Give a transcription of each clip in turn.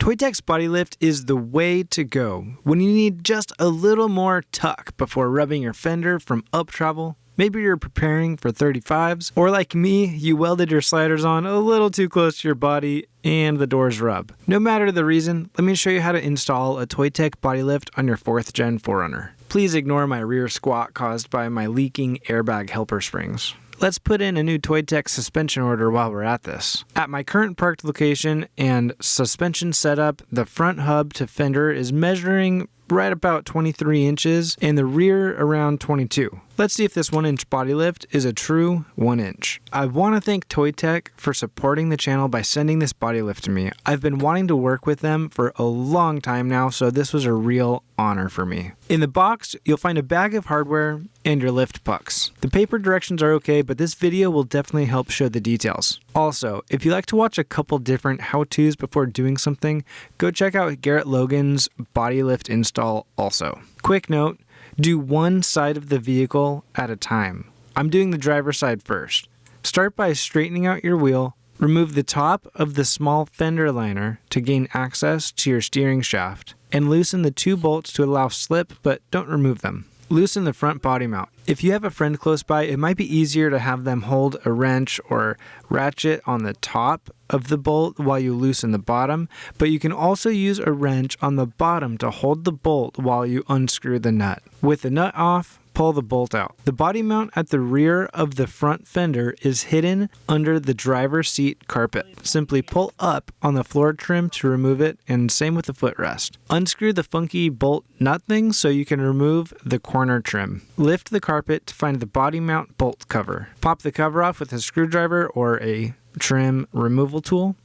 ToyTec's body lift is the way to go when you need just a little more tuck before rubbing your fender from up travel. Maybe you're preparing for 35s, or like me, you welded your sliders on a little too close to your body and the doors rub. No matter the reason, let me show you how to install a ToyTec body lift on your 4th gen 4Runner. Please ignore my rear squat caused by my leaking airbag helper springs. Let's put in a new ToyTec suspension order while we're at this. At my current parked location and suspension setup, the front hub to fender is measuring right about 23 inches and the rear around 22. Let's see if this 1-inch body lift is a true 1 inch. I want to thank ToyTec for supporting the channel by sending this body lift to me. I've been wanting to work with them for a long time now, so this was a real honor for me. In the box, you'll find a bag of hardware and your lift pucks. The paper directions are okay, but this video will definitely help show the details. Also, if you like to watch a couple different how-tos before doing something, go check out Garrett Logan's body lift install also. Quick note, do one side of the vehicle at a time. I'm doing the driver's side first. Start by straightening out your wheel. Remove the top of the small fender liner to gain access to your steering shaft, and loosen the 2 bolts to allow slip, but don't remove them. Loosen the front body mount. If you have a friend close by, it might be easier to have them hold a wrench or ratchet on the top of the bolt while you loosen the bottom, but you can also use a wrench on the bottom to hold the bolt while you unscrew the nut. With the nut off, pull the bolt out. The body mount at the rear of the front fender is hidden under the driver's seat carpet. Simply pull up on the floor trim to remove it, and same with the footrest. Unscrew the funky bolt nut thing so you can remove the corner trim. Lift the carpet to find the body mount bolt cover. Pop the cover off with a screwdriver or a trim removal tool.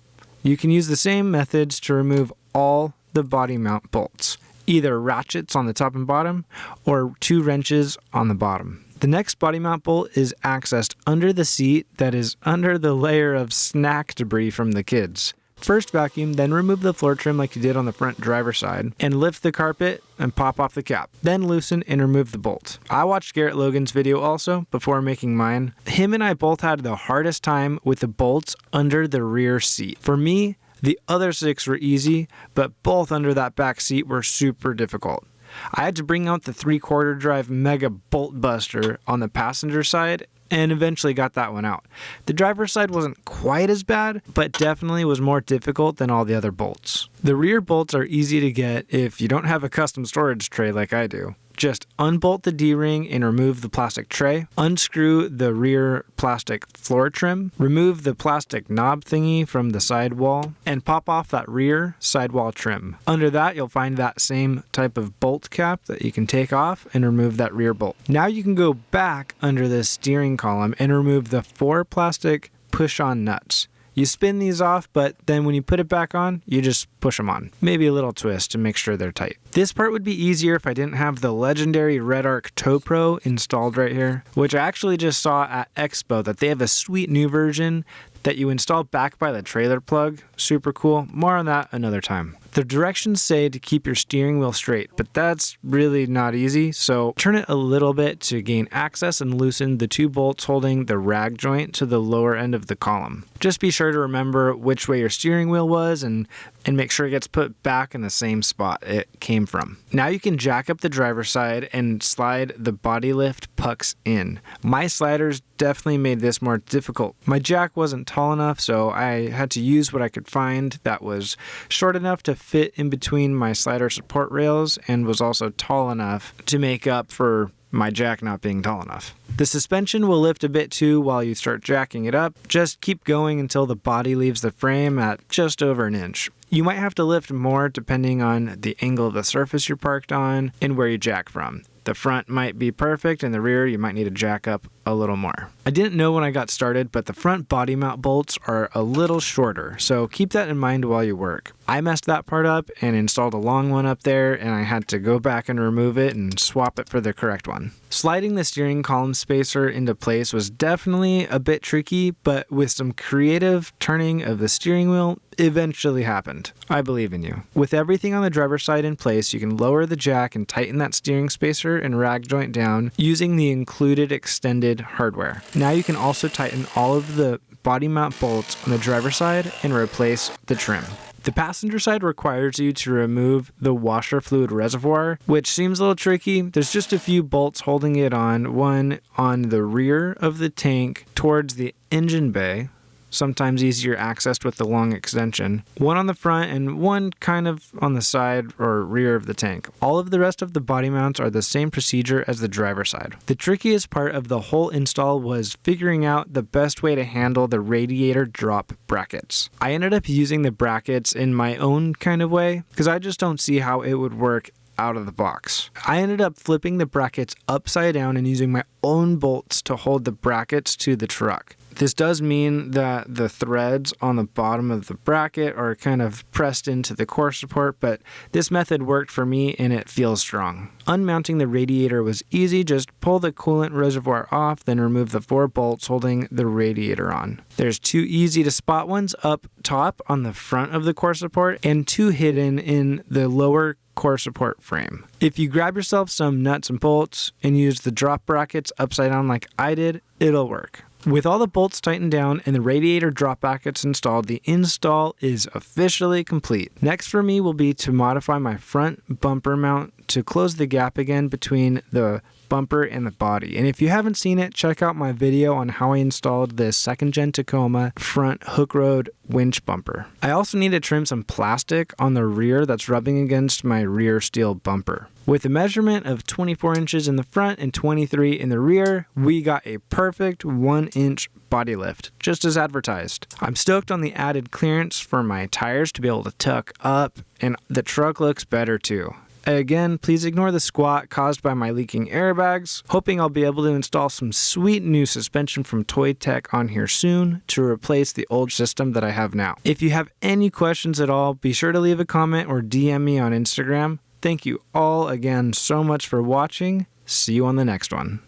You can use the same methods to remove all the body mount bolts. Either ratchets on the top and bottom, or 2 wrenches on the bottom. The next body mount bolt is accessed under the seat that is under the layer of snack debris from the kids. First vacuum, then remove the floor trim like you did on the front driver's side, and lift the carpet and pop off the cap. Then loosen and remove the bolt. I watched Garrett Logan's video also before making mine. Him and I both had the hardest time with the bolts under the rear seat. For me, the other 6 were easy, but both under that back seat were super difficult. I had to bring out the 3/4 drive mega bolt buster on the passenger side and eventually got that one out. The driver's side wasn't quite as bad, but definitely was more difficult than all the other bolts. The rear bolts are easy to get if you don't have a custom storage tray like I do. Just unbolt the D-ring and remove the plastic tray. Unscrew the rear plastic floor trim. Remove the plastic knob thingy from the sidewall and pop off that rear sidewall trim. Under that, you'll find that same type of bolt cap that you can take off and remove that rear bolt. Now you can go back under the steering column and remove the 4 plastic push-on nuts. You spin these off, but then when you put it back on, you just push them on. Maybe a little twist to make sure they're tight. This part would be easier if I didn't have the legendary Red Arc Tow Pro installed right here, which I actually just saw at Expo that they have a sweet new version that you install back by the trailer plug. Super cool. More on that another time. The directions say to keep your steering wheel straight, but that's really not easy, so turn it a little bit to gain access and loosen the 2 bolts holding the rag joint to the lower end of the column. Just be sure to remember which way your steering wheel was and make sure it gets put back in the same spot it came from. Now you can jack up the driver's side and slide the body lift pucks in. My sliders definitely made this more difficult. My jack wasn't tall enough, so I had to use what I could find that was short enough to fit in between my slider support rails and was also tall enough to make up for my jack not being tall enough. The suspension will lift a bit too while you start jacking it up. Just keep going until the body leaves the frame at just over 1 inch. You might have to lift more depending on the angle of the surface you're parked on and where you jack from. The front might be perfect, and the rear you might need to jack up a little more. I didn't know when I got started, but the front body mount bolts are a little shorter, so keep that in mind while you work. I messed that part up and installed a long one up there, and I had to go back and remove it and swap it for the correct one. Sliding the steering column spacer into place was definitely a bit tricky, but with some creative turning of the steering wheel, eventually happened. I believe in you. With everything on the driver's side in place, you can lower the jack and tighten that steering spacer and rag joint down using the included extended hardware. Now you can also tighten all of the body mount bolts on the driver's side and replace the trim. The passenger side requires you to remove the washer fluid reservoir, which seems a little tricky. There's just a few bolts holding it on, one on the rear of the tank towards the engine bay, sometimes easier accessed with the long extension, one on the front and one kind of on the side or rear of the tank. All of the rest of the body mounts are the same procedure as the driver's side. The trickiest part of the whole install was figuring out the best way to handle the radiator drop brackets. I ended up using the brackets in my own kind of way because I just don't see how it would work out of the box. I ended up flipping the brackets upside down and using my own bolts to hold the brackets to the truck. This does mean that the threads on the bottom of the bracket are kind of pressed into the core support, but this method worked for me and it feels strong. Unmounting the radiator was easy. Just pull the coolant reservoir off, then remove the 4 bolts holding the radiator on. There's 2 easy to spot ones up top on the front of the core support and 2 hidden in the lower core support frame. If you grab yourself some nuts and bolts and use the drop brackets upside down like I did, it'll work. With all the bolts tightened down and the radiator drop brackets installed, the install is officially complete. Next for me will be to modify my front bumper mount to close the gap again between the bumper and the body. And if you haven't seen it, check out my video on how I installed the 2nd Gen Tacoma front hook road winch bumper. I also need to trim some plastic on the rear that's rubbing against my rear steel bumper. With a measurement of 24 inches in the front and 23 in the rear, we got a perfect 1-inch body lift, just as advertised. I'm stoked on the added clearance for my tires to be able to tuck up, and the truck looks better too. Again, please ignore the squat caused by my leaking airbags. Hoping I'll be able to install some sweet new suspension from ToyTec on here soon to replace the old system that I have now. If you have any questions at all, be sure to leave a comment or DM me on Instagram. Thank you all again so much for watching. See you on the next one.